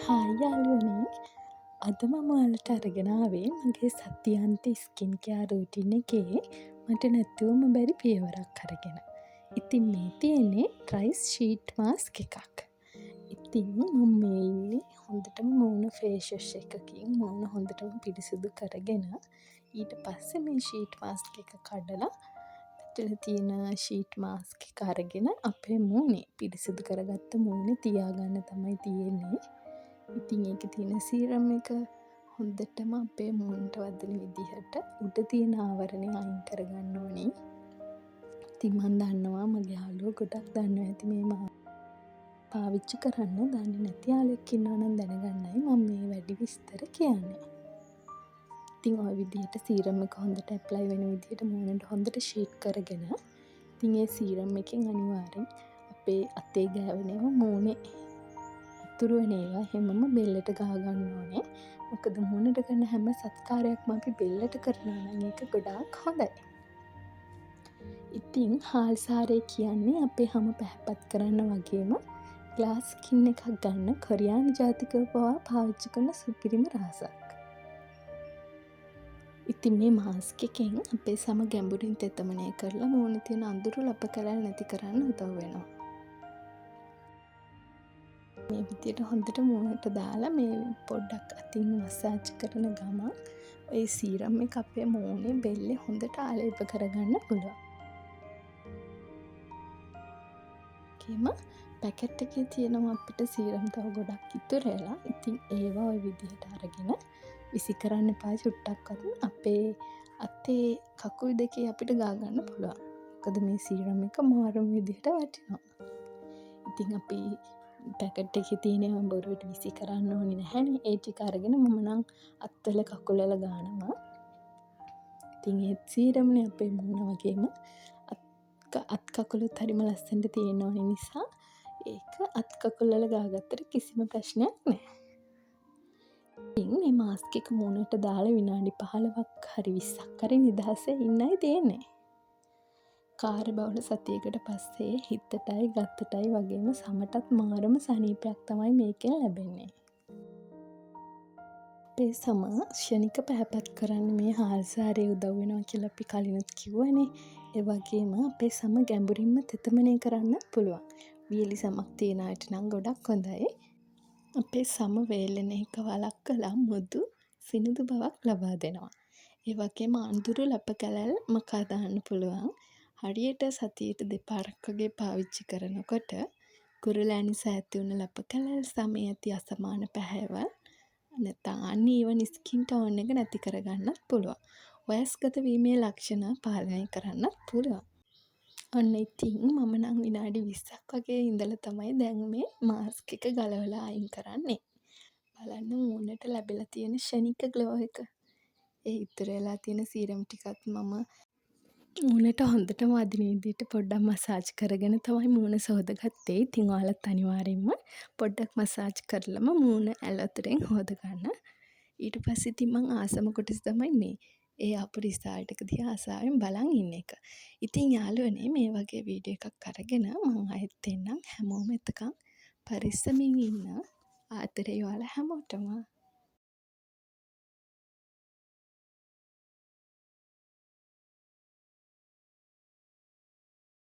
Hi යාළුවනේ, අද මම ඔයාලට අරගෙන ආවේ මගේ සතියාන්ත ස්කින් කෙයාර් රූටින් එකේ මට නැතුවම බැරි පියවරක් අරගෙන. ඉතින් මේ තියෙන්නේ රයිස් ෂීට් මාස්ක් එකක්. ඉතින් මම මේ ඉන්නේ හොඳටම මූණ ෆේස් වොෂ් එකකින් මූණ හොඳටම පිරිසිදු කරගෙන ඊට පස්සේ මේ ෂීට් මාස්ක් එක කඩලා ඇතුලේ තියෙන ෂීට් මාස්ක් එක අරගෙන අපේ මූණේ පිරිසිදු කරගත්ත මූණේ තියාගන්න තමයි තියෙන්නේ. ඉතින් ඒකේ තියෙන සීරම් එක හොඳටම අපේ මූණට වදින විදිහට උඩ තියෙන ආවරණය අයින් කරගන්න ඕනේ. ඉතින් මම දන්නවා මගේ යාළුවෝ ගොඩක් දන්නවා ඇති මේ පාවිච්චි කරන්න. දන්නේ නැති යාළුවෙක් ඉන්නවා නම් දැනගන්නයි මම මේ වැඩි විස්තර කියන්නේ. ඉතින් ඔය විදිහට සීරම් එක හොඳට ඇප්ලයි වෙන විදිහට මූණට හොඳට ෂේක් කරගෙන ඉතින් ඒ සීරම් එකෙන් අනිවාර්යෙන් අපේ අතේ ගෑවෙන ඒවා මූණේ ඉතුරු වෙන ඒවා හැමම බෙල්ලට ගා ගන්න ඕනේ. මොකද මූණට කරන හැම සත්කාරයක්ම අපි බෙල්ලට කරනවා නම් ඒක ගොඩාක් හොඳයි. ඉතින් හාල්සාරය කියන්නේ අපේ හම පැහැපත් කරන්න වගේම ග්ලාස් ස්කින් එකක් ගන්න කොරියානු ජාතිකයෝ පවා පාවිච්චි කරන සුපිරිම රහසක්. ඉතින් මේ මාස්ක් එකෙන් අපේ සම ගැඹුරින් තෙතමනය කරලා මූණේ තියෙන අඳුරු ලප කැලල් නැති කරන්න උදව් වෙනවා. මේ විදියට හොඳට මූණට දාලා මේ පොඩ්ඩක් අතින් මසාජ් කරන ගමන් ඔය සීරම් එක අපේ මූණේ බෙල්ලේ හොඳට ආලේප කරගන්න පුළුවන්. ඒකෙම පැකට් එකේ තියෙනවා අපිට සීරම් තව ගොඩක් ඉතුරු වෙලා. ඉතින් ඒවා ඔය විදිහට අරගෙන විසි කරන්න එපා චුට්ටක්වත්. අපේ අතේ කකුල් දෙකේ අපිට ගා ගන්න පුළුවන්. මොකද මේ සීරම් එක මාරම විදිහට වටිනවා. ඉතින් අපි පැකට් එකේ තියෙනවා බොරුවට විසි කරන්න ඕනේ නැහැනේ. ඒ ටික අරගෙන මම නම් අත්වල කකුල්වල ගානවා. ඉතින් ඒ සීරම්නේ අපේ මූණ වගේම අත් කකුලුත් හරිම ලස්සනට තියෙන්න ඕනේ නිසා ඒක අත් කකුල්වල ගාගත්තට කිසිම ප්‍රශ්නයක් නැහැ. ඉතින් මේ මාස්ක් එක මූණට දාලා විනාඩි 15ක් හරි 20ක් හරි නිදහසේ ඉන්නයි තියෙන්නේ. කාර්යබහුල සතියකට පස්සේ හිතටයි ගත්තටයි වගේම සමටත් මාරම සනීපයක් තමයි මේකෙන් ලැබෙන්නේ. අපේ සම ක්ෂණික පැහැපත් කරන්න මේ හාල්සාරය උදව් වෙනවා කියලා අපි කලිනුත් කිව්වනේ. ඒ වගේම අපේ සම ගැඹුරින්ම තෙතමනය කරන්නත් පුළුවන්. වියලි සමක් තියෙන අයට නම් ගොඩක් හොඳයි. අපේ සම වේලෙන එක වළක්වලා මෘදු සිනිඳු බවක් ලබා දෙනවා. ඒ වගේම අඳුරු ලප කැලල් මකා දාන්න පුළුවන්. හරියට සතියට දෙපාරක් වගේ පාවිච්චි කරනකොට කුරුලෑ නිසා ඇති වුණ ලප කැලල් සමේ ඇති අසමාන පැහැවල් නැත්නම් අන්ಈවන් ස්කින් ටෝන් එක නැති කරගන්නත් පුළුවන්. වයස්ගත වීමේ ලක්ෂණ පාලනය කරන්නත් පුළුවන්. ඔන්න ඉතින් මම නම් විනාඩි 20ක් වගේ ඉඳලා තමයි දැන් මේ මාස්ක් එක ගලවලා අයින් කරන්නේ. බලන්න මූණට ලැබිලා තියෙන ක්ෂණික ග්ලෝ එක. ඒ ඉතුරු වෙලා තියෙන සීරම් ටිකත් මම මූණට හොඳටම වදින විදිහට පොඩ්ඩක් මසාජ් කරගෙන තමයි මූණ සෝදගත්තේ. ඉතින් ඔයාලත් අනිවාර්යෙන්ම පොඩ්ඩක් මසාජ් කරලම මූණ ඇලතුරෙන් හොදගන්න. ඊට පස්සේ ඉතින් මං ආසම කොටස තමයි මේ ඒ ආපු රිසල්ට් එක දිහා ආසාවෙන් බලන් ඉන්න එක. ඉතින් යාළුවනේ මේ වගේ වීඩියෝ එකක් අරගෙන මං ආයෙත් එන්නම්. හැමෝම එතකන් පරිස්සමින් ඉන්න. ආදරේ ඔයාලා හැමෝටම.